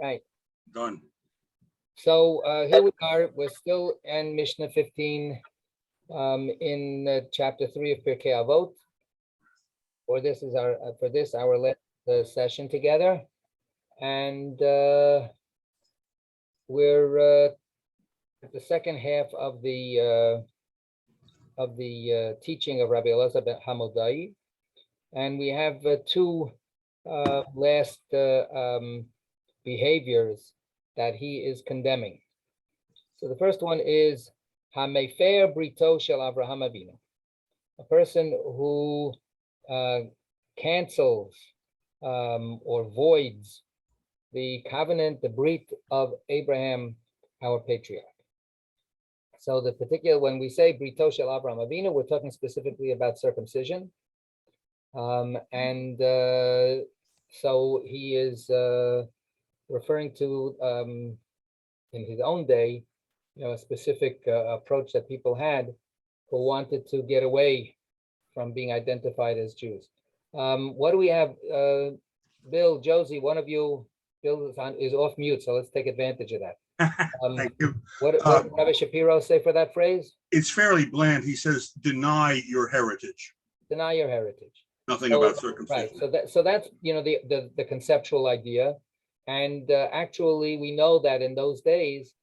Right. Done. So here we are. We're still in Mishnah 15 in chapter 3 of Pirkei Avot. For this our last session together, and we're at the second half of the teaching of Rabbi Elizor ben Hamodai, and we have two last behaviors that he is condemning. So the first one is Hamefer Brito Shel Avraham Avinu, a person who cancels or voids the covenant, the brit of Abraham, our patriarch. So the particular, when we say Brito Shel Avraham Avinu, we're talking specifically about circumcision. So he is referring to, in his own day, a specific approach that people had who wanted to get away from being identified as Jews. What do we have? Bill, Josie, one of you, Bill is off mute, so let's take advantage of that. Thank you. What did Rabbi Shapiro say for that phrase? It's fairly bland. He says, deny your heritage. Deny your heritage. Nothing about circumcision. Right. So that's the conceptual idea, and actually we know that in those days,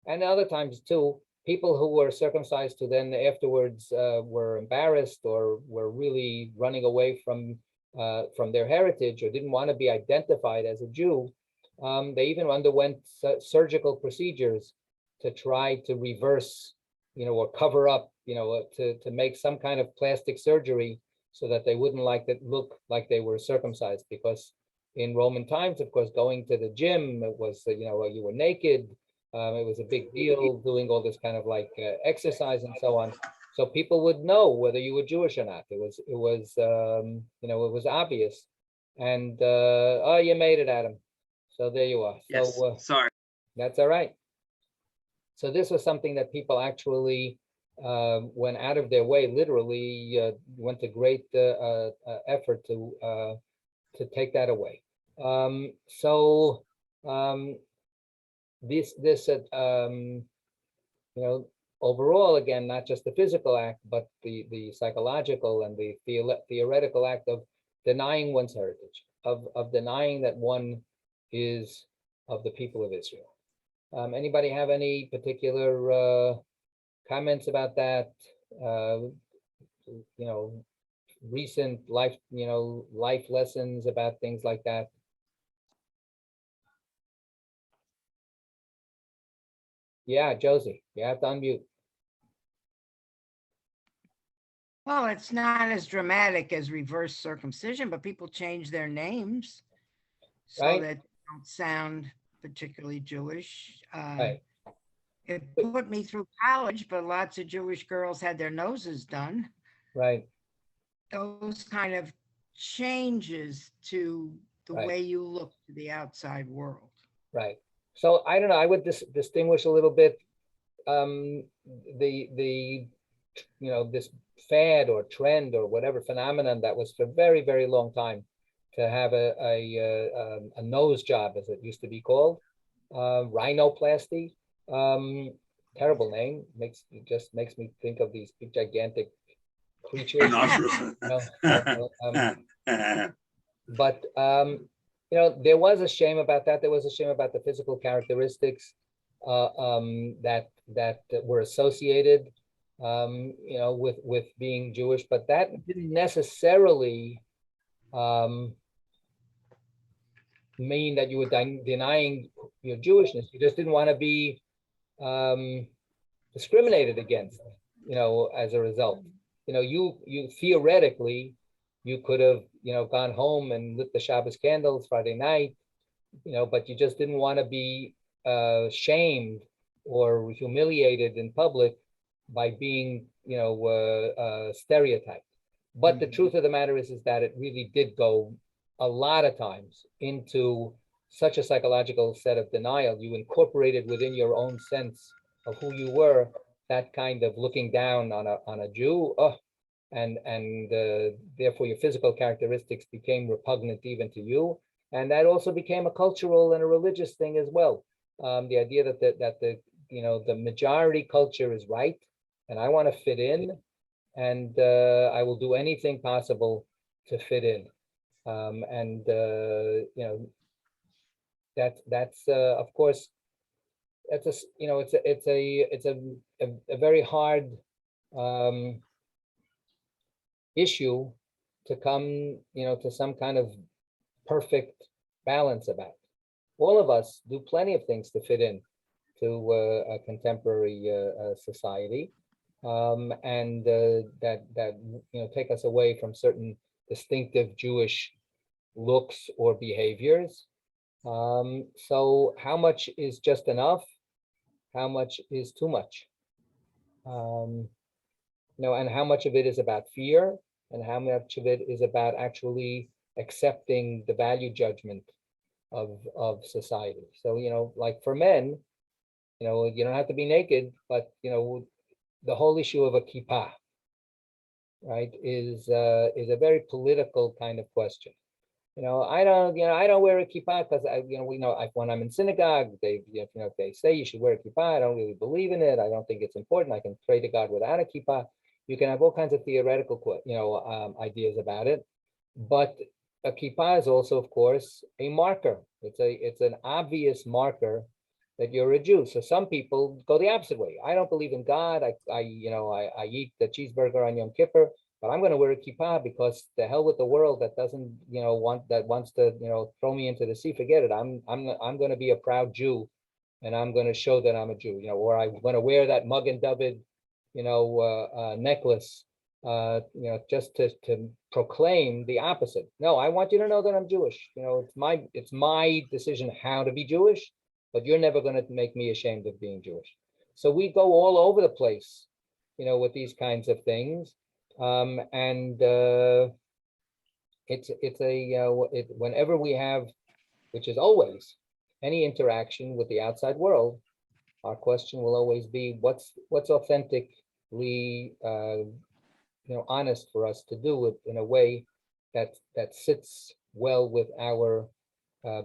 and other times too, people who were circumcised who then afterwards were embarrassed or were really running away from their heritage or didn't want to be identified as a Jew. They even underwent surgical procedures to try to reverse, or cover up, to make some kind of plastic surgery so that they wouldn't look like they were circumcised. Because in Roman times, of course, going to the gym, it was, you were naked. It was a big deal doing all this kind of exercise and so on. So people would know whether you were Jewish or not. It was obvious. And oh, you made it, Adam. So there you are. Yes, So sorry. that's all right. So this was something that people actually went out of their way, literally went to great effort to take that away. This overall, again, not just the physical act, but the psychological and the theoretical act of denying one's heritage, of denying that one is of the people of Israel. Anybody have any particular comments about that? Recent life lessons about things like that. Yeah, Josie, you have to unmute. Well, it's not as dramatic as reverse circumcision, but people change their names so Right. that they don't sound particularly Jewish. Right. It put me through college, but lots of Jewish girls had their noses done. Right. Those kind of changes to the Right. way you look to the outside world. Right. So I don't know. I would distinguish a little bit this fad or trend or whatever phenomenon that was for a very, very long time to have a nose job, as it used to be called, rhinoplasty. Terrible name. Just makes me think of these big gigantic creatures. But there was a shame about that. There was a shame about the physical characteristics that were associated, with being Jewish. But that didn't necessarily mean that you were denying your Jewishness. You just didn't want to be discriminated against, as a result. You theoretically, you could have, gone home and lit the Shabbos candles Friday night, but you just didn't want to be shamed or humiliated in public by being, stereotyped. But the truth of the matter is that it really did go a lot of times into such a psychological set of denial. You incorporated within your own sense of who you were that kind of looking down on a Jew. And therefore your physical characteristics became repugnant even to you. And that also became a cultural and a religious thing as well. The idea that the majority culture is right, and I want to fit in, and I will do anything possible to fit in. That's of course, it's a very hard issue to come to some kind of perfect balance about. All of us do plenty of things to fit in to a contemporary society, and that take us away from certain distinctive Jewish looks or behaviors. So how much is just enough? How much is too much? And how much of it is about fear, and how much of it is about actually accepting the value judgment of society. So, like for men, you don't have to be naked, but the whole issue of a kippah, right, is a very political kind of question. I don't wear a kippah because when I'm in synagogue, they say you should wear a kippah. I don't really believe in it. I don't think it's important. I can pray to God without a kippah. You can have all kinds of theoretical, ideas about it, but a kippah is also, of course, a marker. It's an obvious marker that you're a Jew. So some people go the opposite way. I don't believe in God. I eat the cheeseburger on Yom Kippur, but I'm going to wear a kippah because the hell with the world that doesn't, wants to, throw me into the sea. Forget it. I'm going to be a proud Jew, and I'm going to show that I'm a Jew. Or I'm going to wear that Magen David, necklace, just to proclaim the opposite. No, I want you to know that I'm Jewish. It's my decision how to be Jewish, but you're never going to make me ashamed of being Jewish. So we go all over the place, with these kinds of things. Whenever we have, which is always, any interaction with the outside world, our question will always be, what's authentically honest for us to do it in a way that sits well with our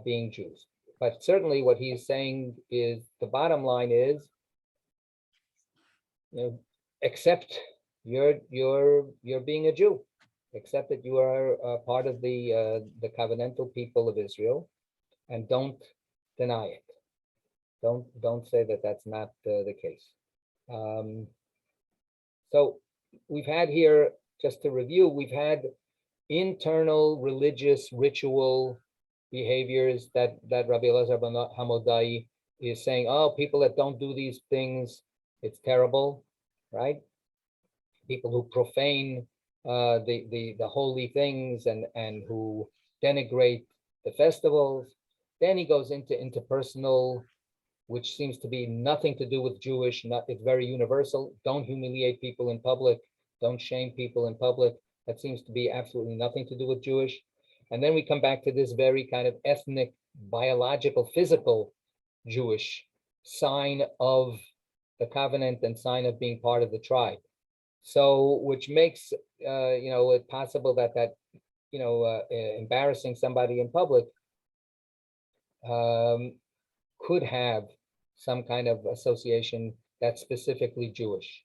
being Jews. But certainly what he's saying is the bottom line is, accept you're being a Jew, accept that you are part of the covenantal people of Israel, and don't deny it. Don't say that that's not the case. So we've had here, just to review, we've had internal religious ritual behaviors that Rabbi Elizor Hamodai is saying, oh, people that don't do these things, it's terrible, right? People who profane the holy things and who denigrate the festivals. Then he goes into interpersonal, which seems to be nothing to do with Jewish. It's very universal. Don't humiliate people in public. Don't shame people in public. That seems to be absolutely nothing to do with Jewish. And then we come back to this very kind of ethnic, biological, physical Jewish sign of the covenant and sign of being part of the tribe. So, which makes it possible that embarrassing somebody in public could have some kind of association that's specifically Jewish.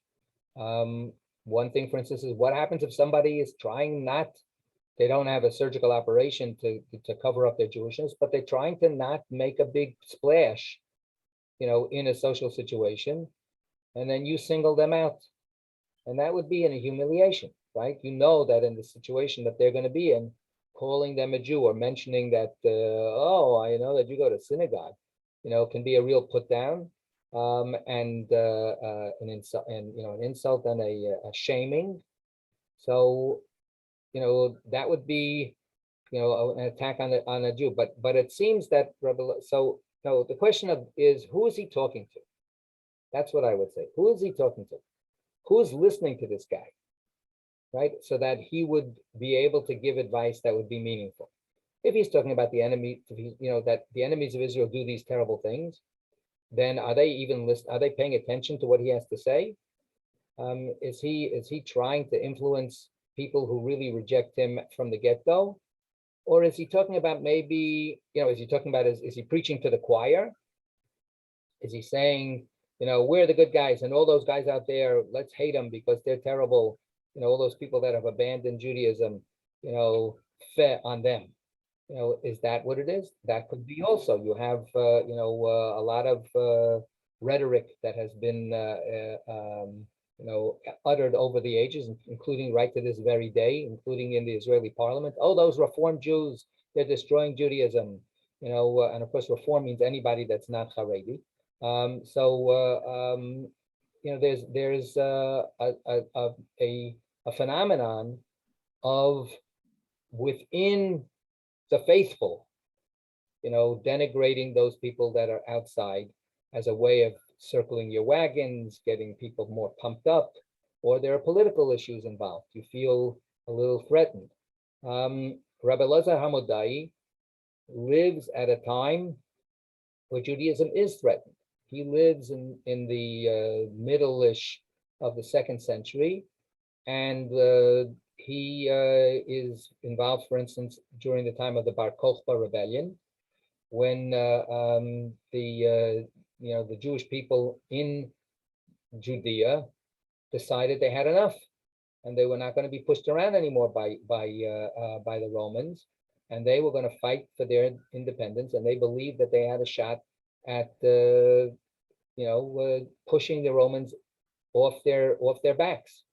One thing, for instance, is what happens if somebody is trying they don't have a surgical operation to cover up their Jewishness, but they're trying to not make a big splash, in a social situation, and then you single them out. And that would be a humiliation, right? That in the situation that they're going to be in, calling them a Jew or mentioning that, oh, I know that you go to synagogue, can be a real put down, and an insult, and a shaming. So, that would be, an attack on a Jew. But it seems that the question is, who is he talking to? That's what I would say. Who is he talking to? Who's listening to this guy, right? So that he would be able to give advice that would be meaningful. If he's talking about the enemy, that the enemies of Israel do these terrible things, then are they paying attention to what he has to say? Is he trying to influence people who really reject him from the get-go? Or is he talking about maybe, is he talking about, is he preaching to the choir? Is he saying, we're the good guys and all those guys out there, let's hate them because they're terrible. All those people that have abandoned Judaism, fed on them. Is that what it is? That could be also. You have, a lot of rhetoric that has been, uttered over the ages, including right to this very day, including in the Israeli parliament. Oh, those Reform Jews, they're destroying Judaism. And of course, Reform means anybody that's not Haredi. There's a phenomenon of within the faithful, denigrating those people that are outside as a way of circling your wagons, getting people more pumped up, or there are political issues involved. You feel a little threatened. Rabbi Elizor Hamodai lives at a time where Judaism is threatened. He lives in the middle-ish of the 2nd century, and he is involved, for instance, during the time of the Bar Kokhba rebellion, when the Jewish people in Judea decided they had enough, and they were not going to be pushed around anymore by the Romans, and they were going to fight for their independence, and they believed that they had a shot at pushing the Romans off their backs,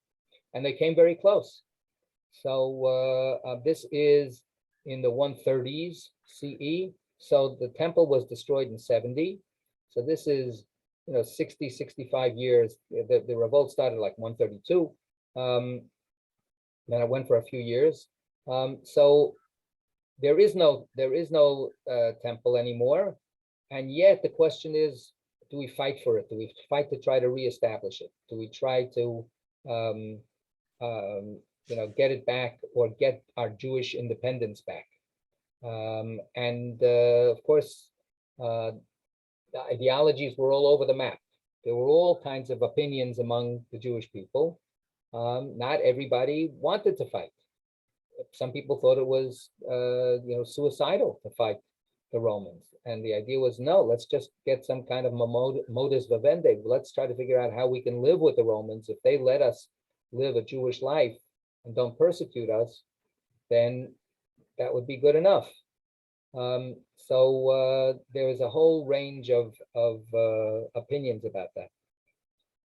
and they came very close. So this is in the 130s CE. So the temple was destroyed in 70. So this is 60, 65 years. The revolt started like 132. Then it went for a few years. So there is no temple anymore, and yet the question is, do we fight for it? Do we fight to try to reestablish it? Do we try to get it back, or get our Jewish independence back? Of course, the ideologies were all over the map. There were all kinds of opinions among the Jewish people. Not everybody wanted to fight. Some people thought it was, suicidal to fight the Romans. And the idea was, no, let's just get some kind of modus vivendi. Let's try to figure out how we can live with the Romans. If they let us live a Jewish life and don't persecute us, then that would be good enough. There is a whole range of opinions about that.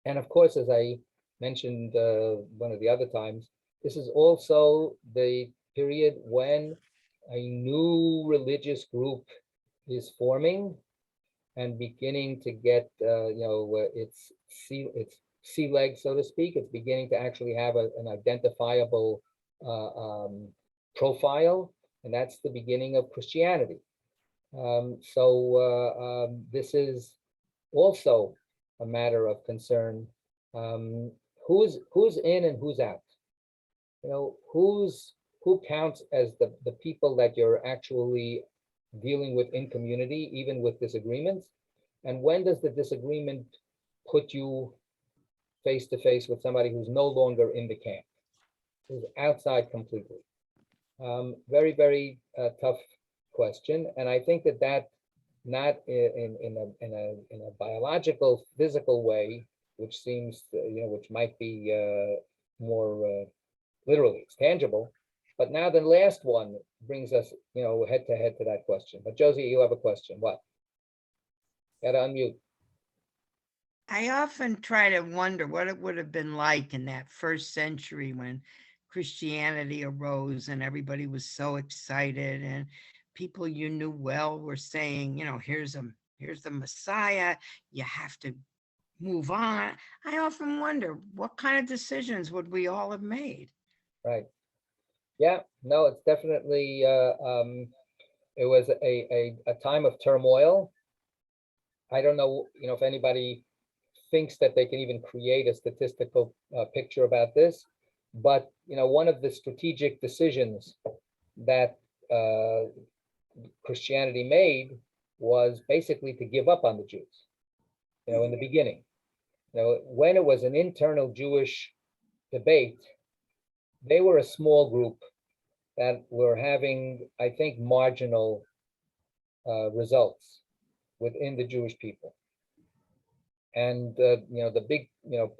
And of course, as I mentioned one of the other times, this is also the period when a new religious group is forming and beginning to get, its sea legs, so to speak. It's beginning to actually have an identifiable profile, and that's the beginning of Christianity. This is also a matter of concern. Who's in and who's out? Who counts as the people that you're actually dealing with in community, even with disagreements? And when does the disagreement put you face to face with somebody who's no longer in the camp, who's outside completely? Very, very tough question. And I think that not in a biological, physical way, which seems, which might be more literally, it's tangible. But now the last one brings us, head to head to that question. But Josie, you have a question. What? Gotta unmute. I often try to wonder what it would have been like in that 1st century when Christianity arose and everybody was so excited, and people you knew well were saying, here's the Messiah, you have to move on. I often wonder, what kind of decisions would we all have made? Right. Yeah, no, it's definitely, it was a time of turmoil. I don't know, if anybody thinks that they can even create a statistical picture about this, but, one of the strategic decisions that Christianity made was basically to give up on the Jews, in the beginning. When it was an internal Jewish debate, they were a small group that were having, I think, marginal results within the Jewish people. And the big,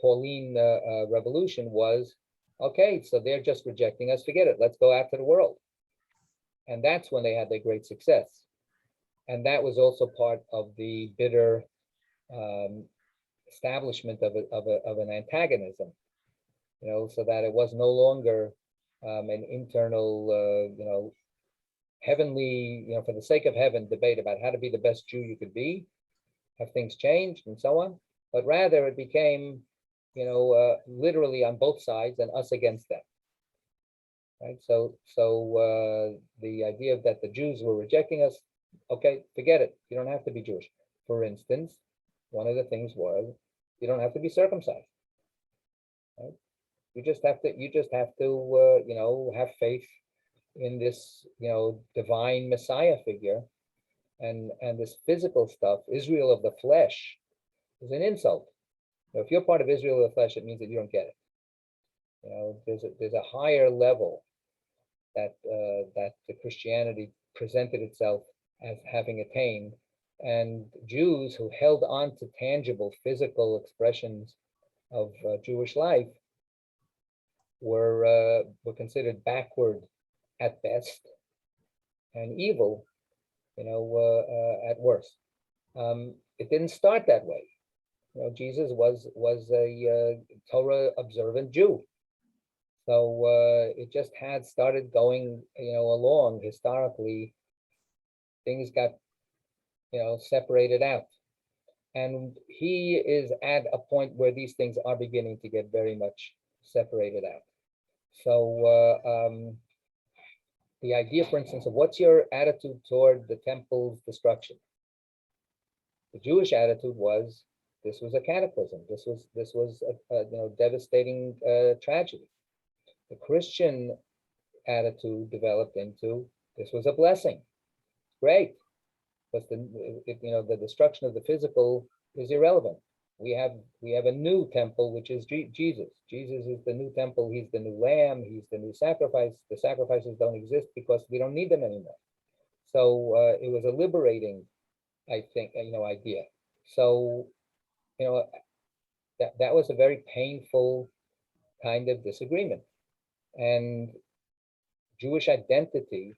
Pauline revolution was, okay, so they're just rejecting us, forget it, let's go out to the world. And that's when they had their great success. And that was also part of the bitter establishment of an antagonism, so that it was no longer an internal, heavenly, for the sake of heaven, debate about how to be the best Jew you could be, have things changed and so on, but rather it became, literally on both sides and us against them. Right. So the idea that the Jews were rejecting us, okay, forget it. You don't have to be Jewish. For instance, one of the things was you don't have to be circumcised. Right? You just have to have faith in this, divine Messiah figure, and this physical stuff, Israel of the flesh, is an insult. If you're part of Israel of the flesh, it means that you don't get it. There's a higher level that the Christianity presented itself as having attained, and Jews who held on to tangible physical expressions of Jewish life were considered backward at best and evil, at worst. It didn't start that way. Jesus was a Torah observant Jew. So it just had started going, along historically. Things got, separated out. And he is at a point where these things are beginning to get very much separated out. So the idea, for instance, of what's your attitude toward the temple's destruction? The Jewish attitude was, this was a cataclysm. This was a devastating tragedy. The Christian attitude developed into, this was a blessing. Great, because the destruction of the physical is irrelevant. We have a new temple, which is Jesus. Jesus is the new temple. He's the new lamb. He's the new sacrifice. The sacrifices don't exist because we don't need them anymore. So it was a liberating, I think, idea. So that was a very painful kind of disagreement. And Jewish identity,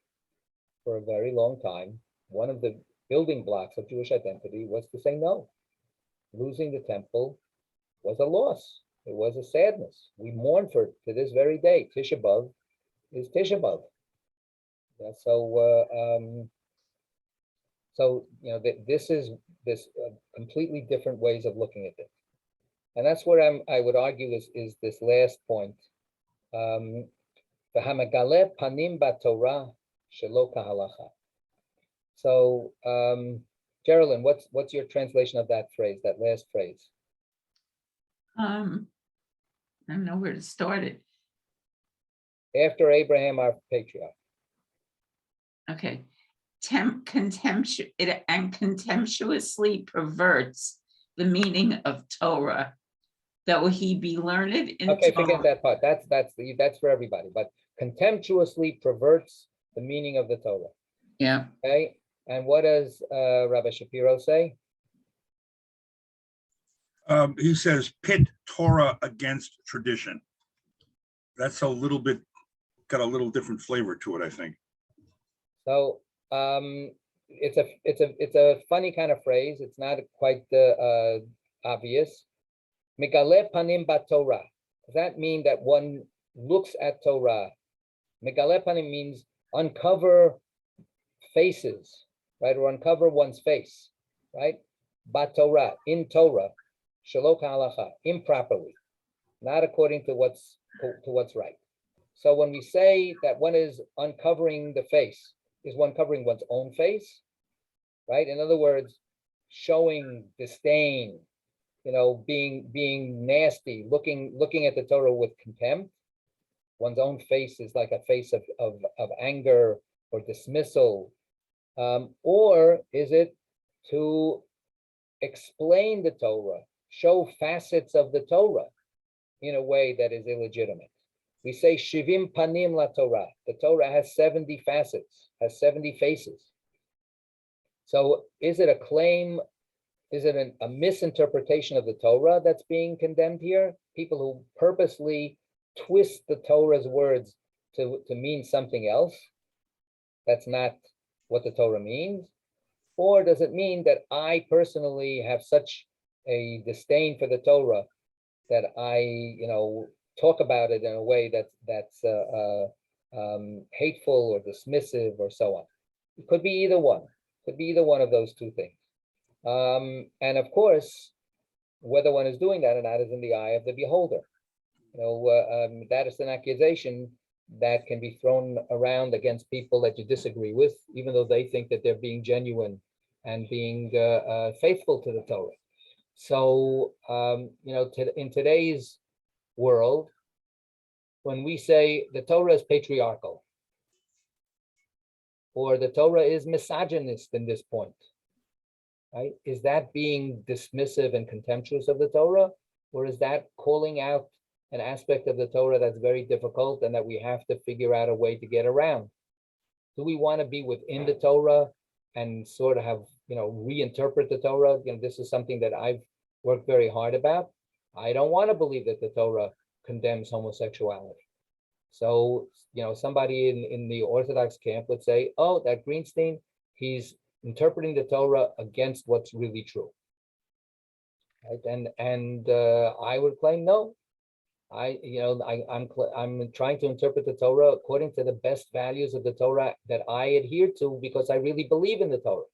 for a very long time, one of the building blocks of Jewish identity was to say no. Losing the temple was a loss. It was a sadness. We mourn for it to this very day. Tisha B'Av is Tisha B'Av. Yeah, so this is completely different ways of looking at it, and that's what I would argue is this last point. V'hamegale panim b'Torah shelo kahalacha. So, Geraldine, what's your translation of that phrase, that last phrase? I don't know where to start it. After Abraham, our patriarch. Okay. Contemptuously perverts the meaning of Torah, though he be learned in Okay, Torah. forget that part. That's for everybody. But contemptuously perverts the meaning of the Torah. Yeah. Okay. And what does Rabbi Shapiro say? He says pit Torah against tradition. That's got a little different flavor to it, I think. So it's a funny kind of phrase. It's not quite obvious. Megale panim b'Torah. Does that mean that one looks at Torah? Megale panim means uncover faces, right? Or uncover one's face, right? B'Torah, in Torah, shelo k'halacha, improperly, not according to what's right. So when we say that one is uncovering the face, is one covering one's own face, right? In other words, showing disdain, being nasty, looking at the Torah with contempt. One's own face is like a face of anger or dismissal. Or is it to explain the Torah, show facets of the Torah in a way that is illegitimate? We say Shivim Panim La Torah. The Torah has 70 facets, has 70 faces. So is it a claim? Is it a misinterpretation of the Torah that's being condemned here? People who purposely twist the Torah's words to mean something else that's not what the Torah means? Or does it mean that I personally have such a disdain for the Torah that I, talk about it in a way that's hateful or dismissive or so on? It could be either one. Could be either one of those two things. And of course, whether one is doing that or not is in the eye of the beholder. That is an accusation that can be thrown around against people that you disagree with, even though they think that they're being genuine and being faithful to the Torah. So, in today's world, when we say the Torah is patriarchal, or the Torah is misogynist in this point, right? Is that being dismissive and contemptuous of the Torah? Or is that calling out an aspect of the Torah that's very difficult and that we have to figure out a way to get around? Do we want to be within the Torah and sort of have, reinterpret the Torah? This is something that I've worked very hard about. I don't want to believe that the Torah condemns homosexuality. So, somebody in the Orthodox camp would say, oh, that Greenstein, he's interpreting the Torah against what's really true. Right? And I would claim, no, I'm trying to interpret the Torah according to the best values of the Torah that I adhere to because I really believe in the Torah.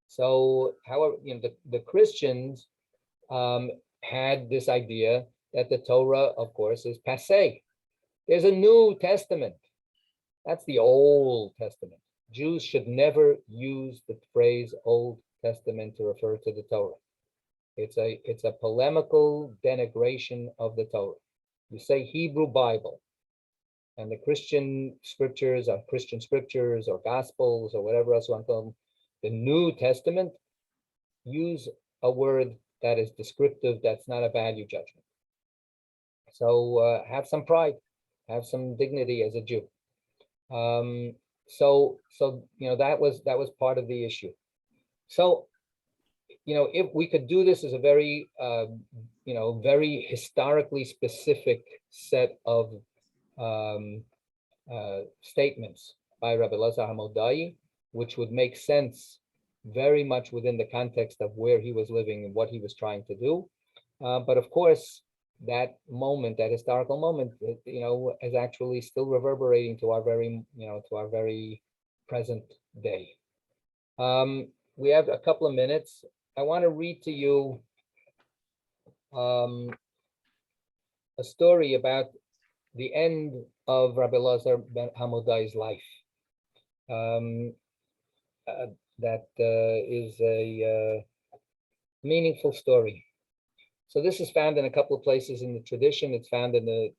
So, however, the Christians had this idea that the Torah, of course, is passé. There's a New Testament. That's the Old Testament. Jews should never use the phrase Old Testament to refer to the Torah. It's a polemical denigration of the Torah. You say Hebrew Bible, and the Christian scriptures are Christian scriptures or Gospels or whatever else you want to call them. The New Testament, use a word that is descriptive, that's not a value judgment. So have some pride, have some dignity as a Jew. So that was part of the issue. So if we could do this as a very very historically specific set of statements by Rabbi Elazar Hamodai, which would make sense very much within the context of where he was living and what he was trying to do. But of course, that moment, that historical moment, is actually still reverberating to our very present day. We have a couple of minutes. I want to read to you a story about the end of Rabbi Elazar ben Hamodai's life. That is a meaningful story. So this is found in a couple of places in the tradition. It's found in the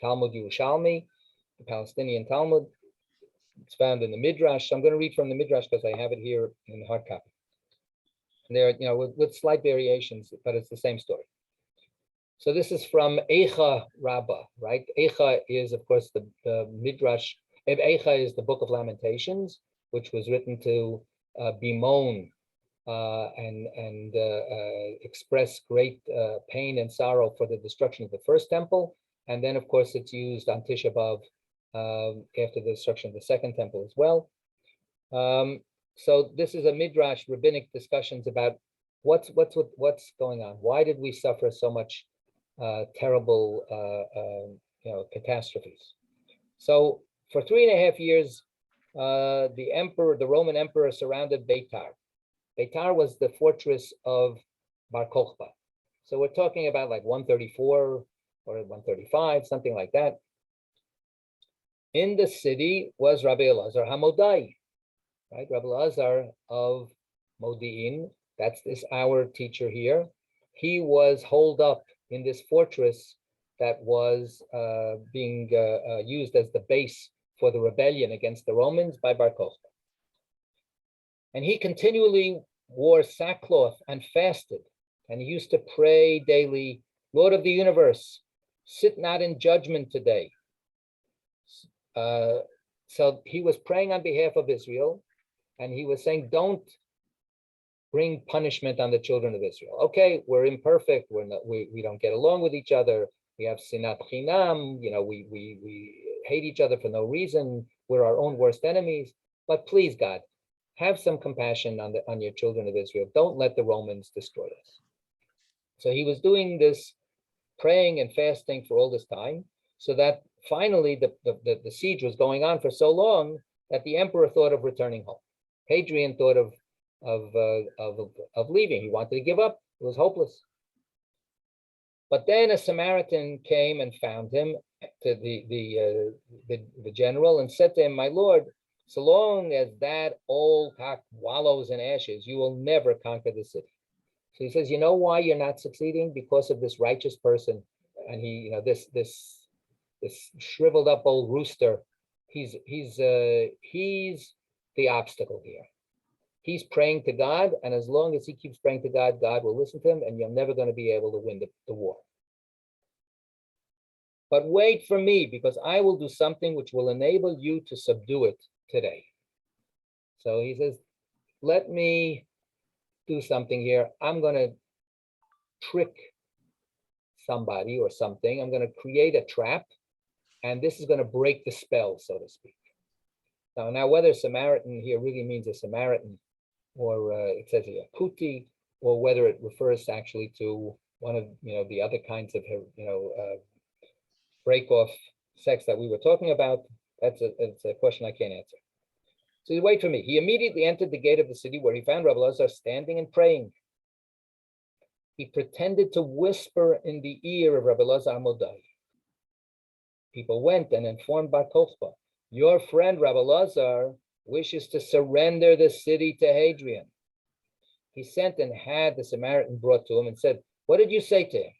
Talmud Yerushalmi, the Palestinian Talmud. It's found in the Midrash. So I'm going to read from the Midrash because I have it here in the hard copy. And there, with slight variations, but it's the same story. So this is from Eicha Rabbah, right? Eicha is, of course, the Midrash. Eicha is the Book of Lamentations, which was written to bemoan and express great pain and sorrow for the destruction of the first temple. And then, of course, it's used on Tisha B'Av after the destruction of the second temple as well. So this is a Midrash rabbinic discussions about what's going on. Why did we suffer so much terrible catastrophes? So for 3.5 years, the Roman emperor surrounded Beitar. Beitar was the fortress of Bar Kokhba. So we're talking about like 134 or 135, something like that. In the city was Rabbi Elazar Hamodai, right? Rabbi Elazar of Modi'in, that's our teacher here. He was holed up in this fortress that was being used as the base for the rebellion against the Romans by Bar Kokhba. And he continually wore sackcloth and fasted. And he used to pray daily, Lord of the universe, sit not in judgment today. So he was praying on behalf of Israel, and he was saying, don't bring punishment on the children of Israel. Okay, we're imperfect. We don't get along with each other. We have sinat chinam. We hate each other for no reason. We're our own worst enemies. But please, God, have some compassion on your children of Israel. Don't let the Romans destroy us. So he was doing this, praying and fasting for all this time, so that finally the siege was going on for so long that the emperor thought of returning home. Hadrian thought of leaving. He wanted to give up. It was hopeless. But then a Samaritan came and found him, to the general, and said to him, "My lord, so long as that old cock wallows in ashes, you will never conquer the city." So he says, "You know why you're not succeeding? Because of this righteous person." And he, this shriveled up old rooster. He's the obstacle here. He's praying to God, and as long as he keeps praying to God, God will listen to him, and you're never going to be able to win the war. But wait for me, because I will do something which will enable you to subdue it today. So he says, let me do something here. I'm going to trick somebody or something. I'm going to create a trap, and this is going to break the spell, so to speak. Now whether Samaritan here really means a Samaritan, or it says here Kuti, or whether it refers actually to one of the other kinds of break off sex that we were talking about, it's a question I can't answer. So you wait for me. He immediately entered the gate of the city, where he found Rabbi Elizor standing and praying. He pretended to whisper in the ear of Rabbi Elizor Amodai. People went and informed Bar Kokhba, "Your friend Rabbi Elizor wishes to surrender the city to Hadrian." He sent and had the Samaritan brought to him and said, "What did you say to him?"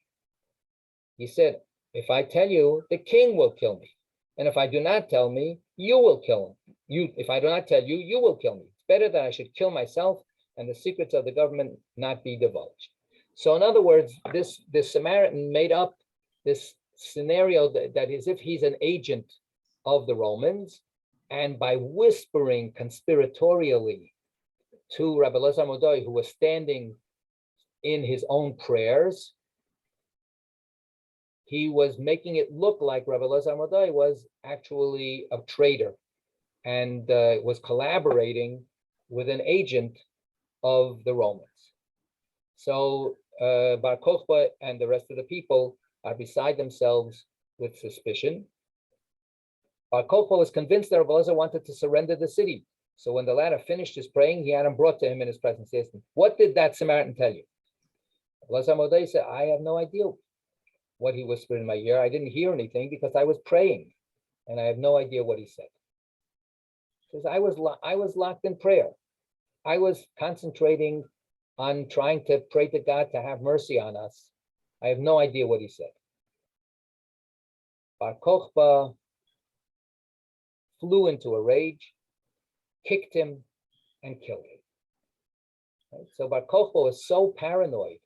He said, "If I tell you, the king will kill me. And if I do not tell me, you will kill him. If I do not tell you, you will kill me. It's better that I should kill myself and the secrets of the government not be divulged." So in other words, this Samaritan made up this scenario that is if he's an agent of the Romans, and by whispering conspiratorially to Rabbi Elizor Amodai, who was standing in his own prayers, he was making it look like Rabbi Elizor Amodai was actually a traitor and was collaborating with an agent of the Romans. So Bar Kokhba and the rest of the people are beside themselves with suspicion. Bar Kokhba was convinced that Rabbi Elizor wanted to surrender the city. So when the latter finished his praying, he had him brought to him in his presence. He asked him, "What did that Samaritan tell you?" Rabbi Elizor Amodai said, "I have no idea what he whispered in my ear. I didn't hear anything because I was praying, and I have no idea what he said." Because I was locked in prayer. I was concentrating on trying to pray to God to have mercy on us. I have no idea what he said. Bar Kokhba flew into a rage, kicked him, and killed him. Right? So Bar Kokhba was so paranoid,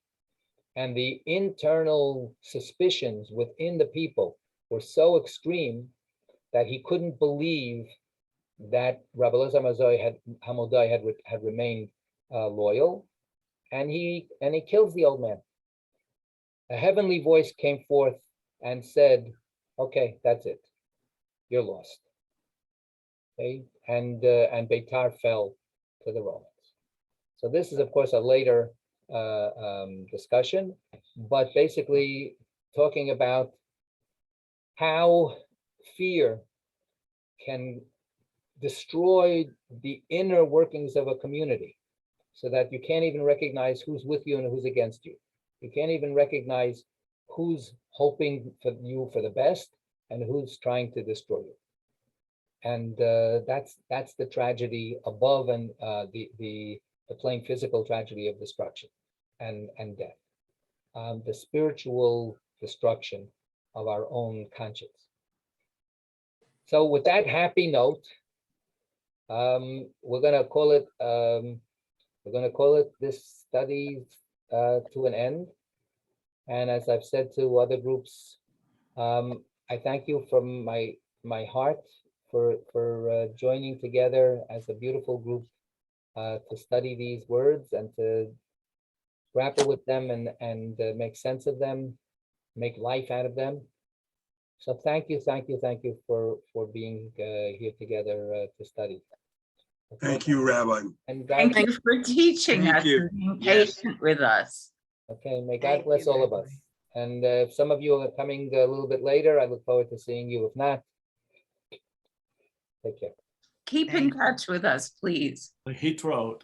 and the internal suspicions within the people were so extreme that he couldn't believe that Rabbi Elizor Amodai had remained loyal, and he kills the old man. A heavenly voice came forth and said, "Okay, that's it. You're lost." Okay, and Beitar fell to the Romans. So this is, of course, a later discussion, but basically talking about how fear can destroy the inner workings of a community, so that you can't even recognize who's with you and who's against you. You can't even recognize who's hoping for you for the best and who's trying to destroy you. And that's the tragedy above and the plain physical tragedy of destruction and death. The spiritual destruction of our own conscience. So with that happy note, we're gonna call it this study to an end. And as I've said to other groups, I thank you from my heart for joining together as a beautiful group to study these words and to grapple with them and make sense of them, make life out of them. So thank you for being here together to study. Okay. Thank you, Rabbi. And God, Thank you for teaching Thank us you. and being Yes. patient with us. okay, may God Thank bless you, all of Rabbi. us. And if some of you are coming a little bit later, I look forward to seeing you. If not, take care. Keep in Thank you. touch with us, please. He wrote.